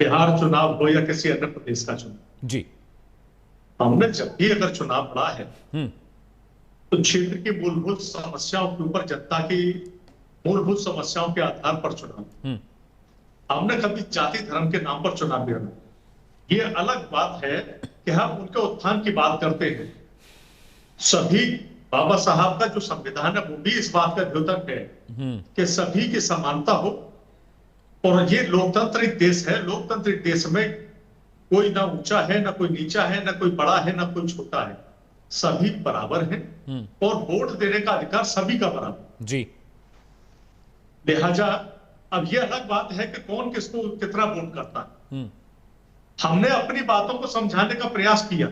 बिहार चुनाव हो या किसी अन्य प्रदेश का चुनाव जी। हमने जब भी अगर चुनाव लड़ा है तो क्षेत्र की मूलभूत समस्याओं के ऊपर, जनता की मूलभूत समस्याओं के आधार पर चुनाव। हमने कभी जाति धर्म के नाम पर चुनाव लड़ा। ये अलग बात है कि हम उनके उत्थान की बात करते हैं। सभी बाबा साहब का जो संविधान है वो भी इस बात का द्योतक है कि सभी की समानता हो, और ये लोकतांत्रिक देश है। लोकतांत्रिक देश में कोई ना ऊंचा है, ना कोई नीचा है, ना कोई बड़ा है, ना कोई छोटा है, सभी बराबर हैं और वोट देने का अधिकार सभी का बराबर जी। लिहाजा अब ये अलग बात है कि कौन किसको कितना वोट करता है। हमने अपनी बातों को समझाने का प्रयास किया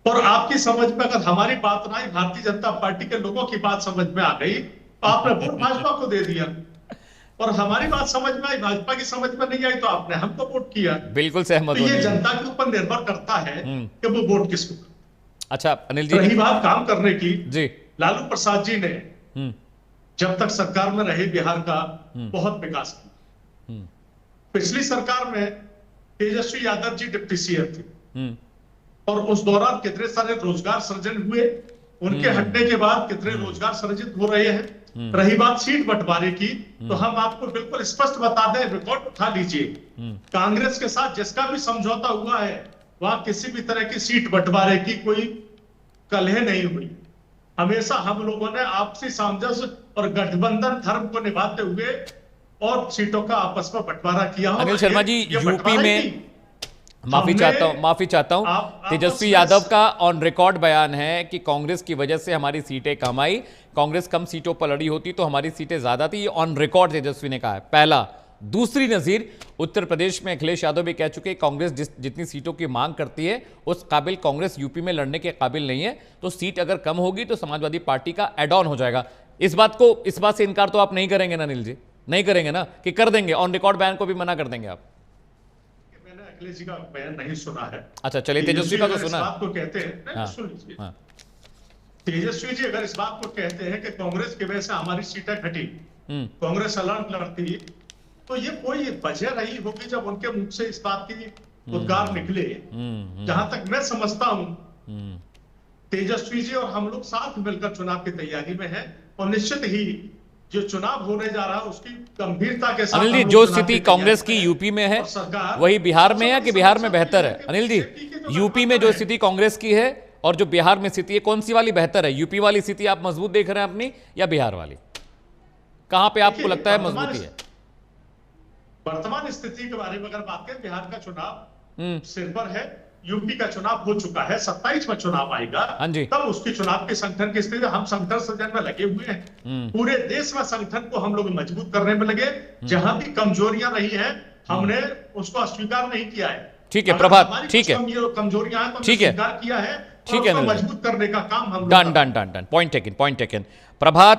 और आपकी समझ में अगर हमारी बात ना आई, भारतीय जनता पार्टी के लोगों की बात समझ में आ गई, तो आपने वोट भाजपा को दे दिया, और हमारी बात समझ में आई, भाजपा की समझ में नहीं आई, तो आपने हमको वोट किया। बिल्कुल सहमत तो ये जनता के ऊपर निर्भर करता है कि वो वोट किसको। अच्छा अनिल जी, रही बात काम करने की, जी, लालू प्रसाद जी ने जब तक सरकार में रहे बिहार का बहुत विकास किया। पिछली सरकार में तेजस्वी यादव जी डिप्टी सीएम थे और उस दौरान कितने सारे रोजगार सृजन हुए, उनके हटने के बाद कितने रोजगार सृजित हो रहे हैं। रही बात सीट बंटवारे की, तो हम आपको बिल्कुल स्पष्ट बता दें, रिकॉर्ड उठा लीजिए, कांग्रेस के साथ जिसका भी समझौता हुआ है वहां किसी भी तरह की सीट बंटवारे की कोई कलह नहीं हुई। हमेशा हम लोगों ने आपसी सामंजस्य और गठबंधन धर्म को निभाते हुए और सीटों का आपस में बंटवारा किया। अनिल शर्मा जी, यूपी में माफी चाहता हूं, तेजस्वी यादव का ऑन रिकॉर्ड बयान है कि कांग्रेस की वजह से हमारी सीटें कम आई, कांग्रेस कम सीटों पर लड़ी होती तो हमारी सीटें ज्यादा थी। ऑन रिकॉर्ड तेजस्वी ने कहा है। पहला। दूसरी नजीर, उत्तर प्रदेश में अखिलेश यादव भी कह चुके कांग्रेस जितनी सीटों की मांग करती है उस काबिल कांग्रेस यूपी में लड़ने के काबिल नहीं है, तो सीट अगर कम होगी तो समाजवादी पार्टी का एड ऑन हो जाएगा। इस बात से इनकार तो आप नहीं करेंगे ना अनिल जी? नहीं करेंगे ना कि कर देंगे? ऑन रिकॉर्ड बयान को भी मना कर देंगे आप? मैंने अखिलेश जी का बयान नहीं सुना है। अच्छा चलिए, तेजस्वी का तो सुना। बात को कहते हैं, सुन लीजिए, तेजस्वी जी अगर इस बात को कहते हैं कि कांग्रेस की वजह से हमारी सीटें घटी, कांग्रेस अलर्ट लड़ती, तो ये कोई वजह रही होगी जब उनके मुख से इस बात की उद्गार निकले। जहां तक मैं समझता हूं, तेजस्वी जी और हम लोग साथ मिलकर चुनाव की तैयारी में हैं और निश्चित ही जो चुनाव होने जा रहा है उसकी गंभीरता के साथ। अनिल जी, जो स्थिति कांग्रेस की यूपी में है वही बिहार में है कि बिहार में बेहतर है? अनिल जी, यूपी में जो स्थिति कांग्रेस की है और जो बिहार में स्थिति है, कौन सी वाली बेहतर है? यूपी वाली स्थिति आप मजबूत देख रहे हैं अपनी, या बिहार वाली? कहां पे आपको लगता है मजबूती है? वर्तमान स्थिति के बारे में अगर बात करें, बिहार का चुनाव सिर पर है, यूपी का चुनाव हो चुका है, 27 में चुनाव आएगा, तब उसकी चुनाव के संगठन की स्थिति। हम संगठन सृजन में लगे हुए हैं, पूरे देश में संगठन को हम लोग मजबूत करने में लगे। जहां भी कमजोरियां रही हैं हमने उसको अस्वीकार नहीं किया है। ठीक है प्रभात, ठीक है, कमजोरियां हैं तो ठीक है, स्वीकार किया है, ठीक है, मजबूत करने का काम हम डन। पॉइंट टेकन प्रभात।